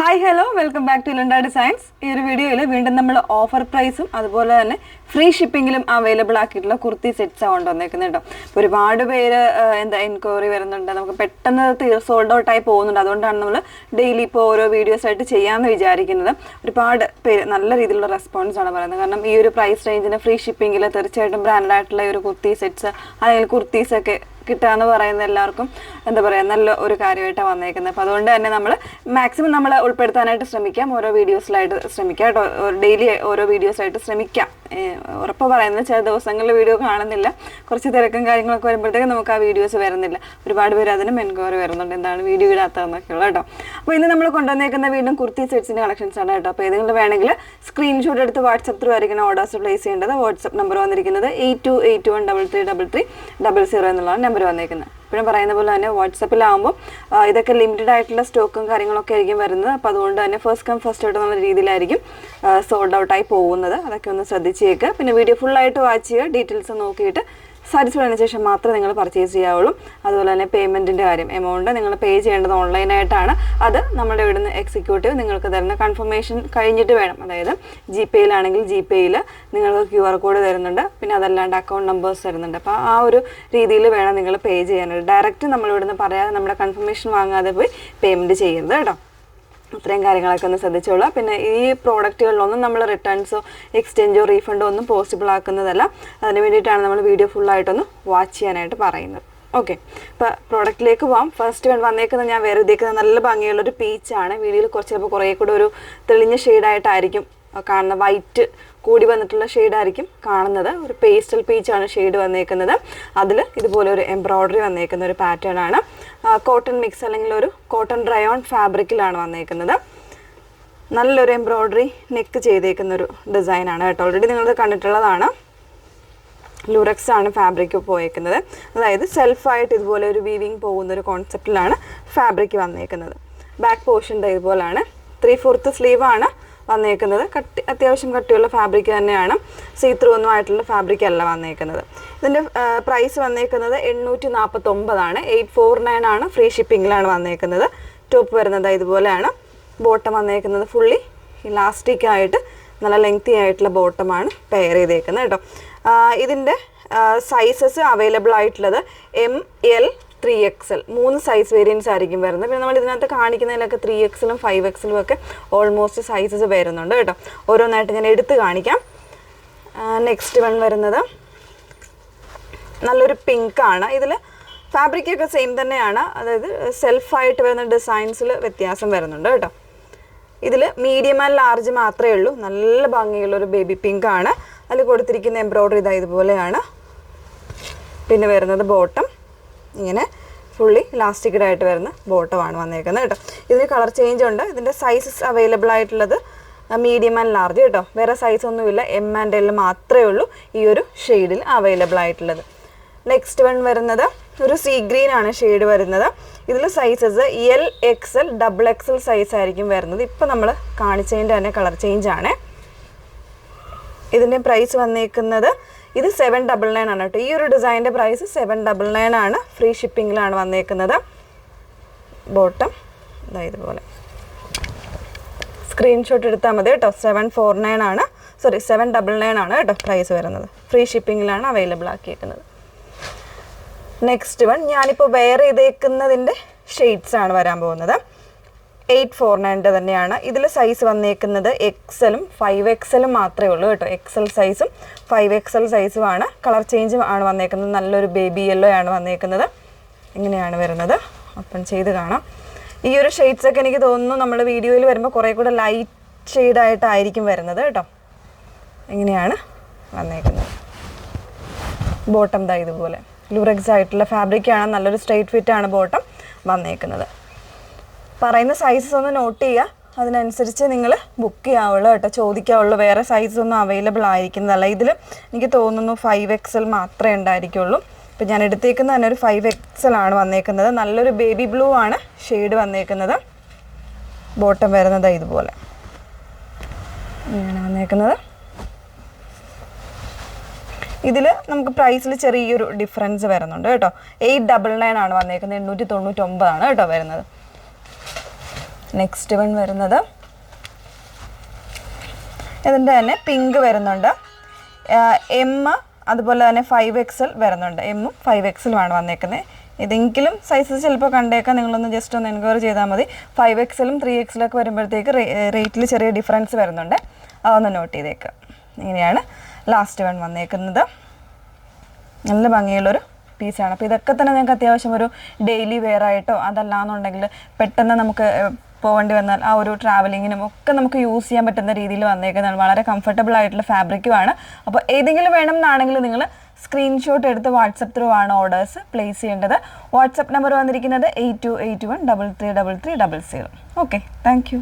Hi hello welcome back to Linda designs. ഈ ഒരു വീഡിയോയിൽ വീണ്ടും നമ്മൾ ഓഫർ പ്രൈസും അതുപോലെ തന്നെ ഫ്രീ ഷിപ്പിങ്ങിലും അവൈലബിൾ ആക്കിയിട്ടുള്ള കുർത്തി സെറ്റ്സ് ആണ് കൊണ്ടുവന്നേക്കുന്നത് കേട്ടോ. ഒരുപാട് പേര് എൻക്വയറി വരുന്നുണ്ട്, നമുക്ക് പെട്ടെന്ന് സോൾഡ് ഔട്ട് ആയി പോകുന്നുണ്ട്. അതുകൊണ്ടാണ് നമ്മൾ ഡെയിലി ഇപ്പോൾ ഓരോ വീഡിയോസ് ആയിട്ട് ചെയ്യാമെന്ന് വിചാരിക്കുന്നത്. ഒരുപാട് പേര് നല്ല രീതിയിലുള്ള റെസ്പോൺസ് ആണ് പറയുന്നത്. കാരണം ഈ ഒരു പ്രൈസ് റേഞ്ചിന് ഫ്രീ ഷിപ്പിങ്ങിൽ തീർച്ചയായിട്ടും ബ്രാൻഡ് ആയിട്ടുള്ള ഒരു കുർത്തി സെറ്റ്സ് അല്ലെങ്കിൽ കുർത്തീസൊക്കെ കിട്ടാന്ന് പറയുന്ന എല്ലാവർക്കും എന്താ പറയുക നല്ല ഒരു കാര്യമായിട്ടാണ് വന്നേക്കുന്നത്. അപ്പോൾ അതുകൊണ്ട് തന്നെ നമ്മൾ മാക്സിമം നമ്മൾ ഉൾപ്പെടുത്താനായിട്ട് ശ്രമിക്കാം, ഓരോ വീഡിയോസിലായിട്ട് ശ്രമിക്കാം കേട്ടോ. ഡെയിലി ഓരോ വീഡിയോസായിട്ട് ശ്രമിക്കാം. ഉറപ്പ് പറയുന്നത് ചില ദിവസങ്ങളിൽ വീഡിയോ കാണുന്നില്ല, കുറച്ച് തിരക്കും കാര്യങ്ങളൊക്കെ വരുമ്പോഴത്തേക്കും നമുക്ക് ആ വീഡിയോസ് വരുന്നില്ല. ഒരുപാട് പേര് അതിനും എൻക്വയറി വരുന്നുണ്ട്, എന്താണ് വീഡിയോ ഇടാത്തതെന്നൊക്കെയുള്ള കേട്ടോ. അപ്പോൾ ഇന്ന് നമ്മൾ കൊണ്ടുവന്നേക്കുന്ന വീണ്ടും കുർത്തി സെറ്റ്സിൻ്റെ കളക്ഷൻസ് ആണ് കേട്ടോ. അപ്പോൾ ഏതെങ്കിലും വേണമെങ്കിൽ സ്ക്രീൻഷോട്ട് എടുത്ത് വാട്സപ്പ് ത്രൂ ആയിരിക്കണം ഓർഡേഴ്സ് പ്ലേസ് ചെയ്യേണ്ടത്. വാട്സപ്പ് നമ്പർ വന്നിരിക്കുന്നത് 8281333300 എന്നുള്ളതാണ് നമ്പർ വന്നേക്കുന്നത്. ഇപ്പോഴും പറയുന്ന പോലെ തന്നെ വാട്സപ്പിലാകുമ്പോൾ ഇതൊക്കെ ലിമിറ്റഡ് ആയിട്ടുള്ള സ്റ്റോക്കും കാര്യങ്ങളൊക്കെ ആയിരിക്കും വരുന്നത്. അപ്പോൾ അതുകൊണ്ട് തന്നെ ഫസ്റ്റ് കം ഫസ്റ്റ് ഔട്ട് എന്നുള്ള രീതിയിലായിരിക്കും സോൾഡ് ഔട്ടായി പോകുന്നത്. അതൊക്കെ ഒന്ന് ശ്രദ്ധിച്ചേക്കുക. പിന്നെ വീഡിയോ ഫുള്ളായിട്ട് വാച്ച് ചെയ്യുക, ഡീറ്റെയിൽസ് നോക്കിയിട്ട് സാറ്റിസ്ഫൈഡ് ആയതിനു ശേഷം മാത്രമേ നിങ്ങൾ പർച്ചേസ് ചെയ്യാവുള്ളൂ. അതുപോലെ തന്നെ പേയ്മെൻറ്റിൻ്റെ കാര്യം, എമൗണ്ട് നിങ്ങൾ പേ ചെയ്യേണ്ടത് ഓൺലൈനായിട്ടാണ്. അത് നമ്മുടെ ഇവിടുന്ന് എക്സിക്യൂട്ടീവ് നിങ്ങൾക്ക് തരുന്ന കൺഫർമേഷൻ കഴിഞ്ഞിട്ട് വേണം. അതായത് ജിപേയിലാണെങ്കിൽ ജിപേയിൽ നിങ്ങൾക്ക് QR കോഡ് തരുന്നുണ്ട്, പിന്നെ അതല്ലാണ്ട് അക്കൗണ്ട് നമ്പേഴ്സ് തരുന്നുണ്ട്. അപ്പോൾ ആ ഒരു രീതിയിൽ വേണം നിങ്ങൾ പേ ചെയ്യാനായിട്ട്. ഡയറക്റ്റ് നമ്മളിവിടുന്ന് പറയാതെ നമ്മുടെ കൺഫർമേഷൻ വാങ്ങാതെ പോയി പേയ്മെൻറ്റ് ചെയ്യരുത് കേട്ടോ. അത്രയും കാര്യങ്ങളൊക്കെ ഒന്ന് ശ്രദ്ധിച്ചോളാം. പിന്നെ ഈ പ്രോഡക്റ്റുകളിലൊന്നും നമ്മൾ റിട്ടേൺസോ എക്സ്ചേഞ്ചോ റീഫണ്ടോ ഒന്നും പോസിബിൾ ആക്കുന്നതല്ല. അതിന് വേണ്ടിയിട്ടാണ് നമ്മൾ വീഡിയോ ഫുള്ളായിട്ടൊന്ന് വാച്ച് ചെയ്യാനായിട്ട് പറയുന്നത്. ഓക്കെ, അപ്പോൾ പ്രോഡക്റ്റിലേക്ക് പോകാം. ഫസ്റ്റ് വന്നേക്കുന്നത് ഞാൻ വേറെ ഇതേക്കുന്നത് നല്ല ഭംഗിയുള്ളൊരു പീച്ചാണ്. വീഡിയോയിൽ ചിലപ്പോൾ കുറേ കൂടെ ഒരു തെളിഞ്ഞ ഷെയ്ഡായിട്ടായിരിക്കും കാണുന്നത്. വൈറ്റ് കൂടി വന്നിട്ടുള്ള ഷെയ്ഡായിരിക്കും കാണുന്നത്. ഒരു പേസ്റ്റൽ പീച്ചാണ് ഷെയ്ഡ് വന്നേക്കുന്നത്. അതിൽ ഇതുപോലെ ഒരു എംബ്രോയ്ഡറി വന്നേക്കുന്ന ഒരു പാറ്റേൺ ആണ്. കോട്ടൺ മിക്സ് അല്ലെങ്കിൽ ഒരു കോട്ടൺ ഡ്രയോൺ ഫാബ്രിക്കിലാണ് വന്നേക്കുന്നത്. നല്ലൊരു എംബ്രോയ്ഡറി നെക്ക് ചെയ്തേക്കുന്നൊരു ഡിസൈനാണ് കേട്ടോ. ഓൾറെഡി നിങ്ങളത് കണ്ടിട്ടുള്ളതാണ്. ലൂറക്സ് ആണ് ഫാബ്രിക് പോയേക്കുന്നത്. അതായത് സെൽഫായിട്ട് ഇതുപോലെ ഒരു വീവിങ് പോകുന്നൊരു കോൺസെപ്റ്റിലാണ് ഫാബ്രിക് വന്നേക്കുന്നത്. ബാക്ക് പോർഷൻ ഇതുപോലെയാണ്. 3/4 സ്ലീവാണ് വന്നേക്കുന്നത്. അത്യാവശ്യം കട്ടിയുള്ള ഫാബ്രിക് തന്നെയാണ്, സീത്രൂ ഒന്നും ആയിട്ടുള്ള ഫാബ്രിക് അല്ല വന്നേക്കുന്നത്. ഇതിൻ്റെ പ്രൈസ് വന്നേക്കുന്നത് 849 849 ആണ്. ഫ്രീ ഷിപ്പിങ്ങിലാണ് വന്നേക്കുന്നത്. ടോപ്പ് വരുന്നത് ഇതുപോലെയാണ്. ബോട്ടം വന്നേക്കുന്നത് ഫുള്ളി ഇലാസ്റ്റിക് ആയിട്ട് നല്ല ലെങ്തി ആയിട്ടുള്ള ബോട്ടമാണ് പെയർ ചെയ്തേക്കുന്നത് കേട്ടോ. ഇതിൻ്റെ സൈസസ് അവൈലബിൾ ആയിട്ടുള്ളത് ML 3XL 3 സൈസ് വേരിയൻസ് ആയിരിക്കും വരുന്നത്. പിന്നെ നമ്മൾ ഇതിനകത്ത് കാണിക്കുന്നതിലൊക്കെ 3XL 5XL ഒക്കെ ഓൾമോസ്റ്റ് സൈസസ് വരുന്നുണ്ട് കേട്ടോ. ഓരോന്നായിട്ട് ഞാൻ എടുത്ത് കാണിക്കാം. നെക്സ്റ്റ് വരുന്നത് നല്ലൊരു പിങ്കാണ്. ഇതിൽ ഫാബ്രിക്കൊക്കെ സെയിം തന്നെയാണ്, അതായത് സെൽഫായിട്ട് വരുന്ന ഡിസൈൻസിൽ വ്യത്യാസം വരുന്നുണ്ട് കേട്ടോ. ഇതിൽ മീഡിയം ആൻഡ് ലാർജ് മാത്രമേ ഉള്ളൂ. നല്ല ഭംഗിയുള്ളൊരു ബേബി പിങ്കാണ്. അതിൽ കൊടുത്തിരിക്കുന്ന എംബ്രോയ്ഡറി ഇതുപോലെയാണ്. പിന്നെ വരുന്നത് ബോട്ടം ഇങ്ങനെ ഫുള്ളി ഇലാസ്റ്റിക്കഡ് ആയിട്ട് വരുന്ന ബോട്ടമാണ് വന്നേക്കുന്നത് കേട്ടോ. ഇതിന് കളർ ചേഞ്ച് ഉണ്ട്. ഇതിൻ്റെ സൈസസ് അവൈലബിൾ ആയിട്ടുള്ളത് മീഡിയം ആൻഡ് ലാർജ് കേട്ടോ. വേറെ സൈസ് ഒന്നുമില്ല, M and L മാത്രമേ ഉള്ളൂ ഈ ഒരു ഷെയ്ഡിൽ അവൈലബിൾ ആയിട്ടുള്ളത്. നെക്സ്റ്റ് വരുന്നത് ഒരു സീ ഗ്രീൻ ആണ് ഷെയ്ഡ് വരുന്നത്. ഇതിൽ sizes L, XL, XXL size ആയിരിക്കും വരുന്നത്. ഇപ്പം നമ്മൾ കാണിച്ചതിൻ്റെ തന്നെ കളർ ചേഞ്ച് ആണ്. ഇതിൻ്റെ പ്രൈസ് വന്നേക്കുന്നത് ഇത് 799 ആണ് കേട്ടോ. ഈ ഒരു ഡിസൈനിൻ്റെ പ്രൈസ് 799 ആണ്. ഫ്രീ ഷിപ്പിങ്ങിലാണ് വന്നേക്കുന്നത്. ബോട്ടം ഇതുപോലെ സ്ക്രീൻഷോട്ട് എടുത്താൽ മതി കേട്ടോ. 749 ആണ്, 799 ആണ് കേട്ടോ പ്രൈസ് വരുന്നത്. ഫ്രീ ഷിപ്പിങ്ങിലാണ് അവൈലബിൾ ആക്കിയേക്കുന്നത്. നെക്സ്റ്റ് ഞാനിപ്പോൾ വെയർ ചെയ്തേക്കുന്നതിൻ്റെ ഷെയ്ഡ്സ് ആണ് വരാൻ പോകുന്നത്. 849 തന്നെയാണ്. ഇതിൽ സൈസ് വന്നേക്കുന്നത് XL-ഉം 5XL-ഉം മാത്രമേ ഉള്ളൂ കേട്ടോ. XL സൈസും 5XL സൈസുമാണ്. കളർ ചേഞ്ച് ആണ് വന്നേക്കുന്നത്. നല്ലൊരു ബേബി യെല്ലോ ആണ് വന്നേക്കുന്നത്. ഇങ്ങനെയാണ് വരുന്നത്. ഓപ്പൺ ചെയ്ത് കാണാം. ഈ ഒരു ഷെയ്ഡ്സൊക്കെ എനിക്ക് തോന്നുന്നു നമ്മൾ വീഡിയോയിൽ വരുമ്പോൾ കുറേ കൂടെ ലൈറ്റ് ഷെയ്ഡായിട്ടായിരിക്കും വരുന്നത് കേട്ടോ. ഇങ്ങനെയാണ് വന്നേക്കുന്നത്. ബോട്ടം ഇതുപോലെ ലൂറക്സ് ആയിട്ടുള്ള ഫാബ്രിക്കാണ്. നല്ലൊരു സ്ട്രെയിറ്റ് ഫിറ്റാണ് ബോട്ടം വന്നേക്കുന്നത്. പറയുന്ന സൈസസ് ഒന്ന് നോട്ട് ചെയ്യുക, അതിനനുസരിച്ച് നിങ്ങൾ ബുക്ക് ചെയ്യാവുള്ളൂ കേട്ടോ. ചോദിക്കാവുള്ളൂ. വേറെ സൈസസ് ഒന്നും അവൈലബിൾ ആയിരിക്കുന്നതല്ല. ഇതിൽ എനിക്ക് തോന്നുന്നു 5XL മാത്രമേ ഉണ്ടായിരിക്കുള്ളൂ. ഇപ്പം ഞാൻ എടുത്തേക്കുന്ന തന്നെ ഒരു 5XL ആണ് വന്നേക്കുന്നത്. നല്ലൊരു ബേബി ബ്ലൂ ആണ് ഷെയ്ഡ് വന്നേക്കുന്നത്. ബോട്ടം വരുന്നത് ഇതുപോലെ ഇങ്ങനെ വന്നേക്കുന്നത്. ഇതിൽ നമുക്ക് പ്രൈസിൽ ചെറിയൊരു ഡിഫറൻസ് വരുന്നുണ്ട് കേട്ടോ. 899 ആണ് വന്നേക്കുന്നത്. 899 ആണ് കേട്ടോ വരുന്നത്. നെക്സ്റ്റ് വൺ വരുന്നത് ഇതിൻ്റെ തന്നെ പിങ്ക് വരുന്നുണ്ട്. എം അതുപോലെ തന്നെ 5XL വരുന്നുണ്ട്. എമ്മും 5XL വന്നേക്കുന്നത്. ഇതെങ്കിലും സൈസസ് ചിലപ്പോൾ കണ്ടേക്കാം, നിങ്ങളൊന്ന് ജസ്റ്റ് ഒന്ന് എൻക്വയറി ചെയ്താൽ മതി. 5XL 3XL ഒക്കെ വരുമ്പോഴത്തേക്ക് റേറ്റിൽ ചെറിയ ഡിഫറൻസ് വരുന്നുണ്ട്, അതൊന്ന് നോട്ട് ചെയ്തേക്കുക. ഇങ്ങനെയാണ് ലാസ്റ്റ് വൺ വന്നേക്കുന്നത്. നല്ല ഭംഗിയുള്ളൊരു പീസാണ്. അപ്പോൾ ഇതൊക്കെ തന്നെ നിങ്ങൾക്ക് അത്യാവശ്യം ഒരു ഡെയിലി വെയർ ആയിട്ടോ അതല്ലാന്നുണ്ടെങ്കിൽ പെട്ടെന്ന് നമുക്ക് പോകേണ്ടി വന്നാൽ ആ ഒരു ട്രാവലിങ്ങിനും ഒക്കെ നമുക്ക് യൂസ് ചെയ്യാൻ പറ്റുന്ന രീതിയിൽ വന്നേക്കുന്നതാണ്. വളരെ കംഫർട്ടബിൾ ആയിട്ടുള്ള ഫാബ്രിക്കുമാണ്. അപ്പോൾ ഏതെങ്കിലും വേണം എന്നാണെങ്കിൽ നിങ്ങൾ സ്ക്രീൻഷോട്ട് എടുത്ത് വാട്സപ്പ് ത്രൂ ആണ് ഓർഡേഴ്സ് പ്ലേസ് ചെയ്യേണ്ടത്. വാട്സപ്പ് നമ്പർ വന്നിരിക്കുന്നത് 8281333300. Okay, thank you.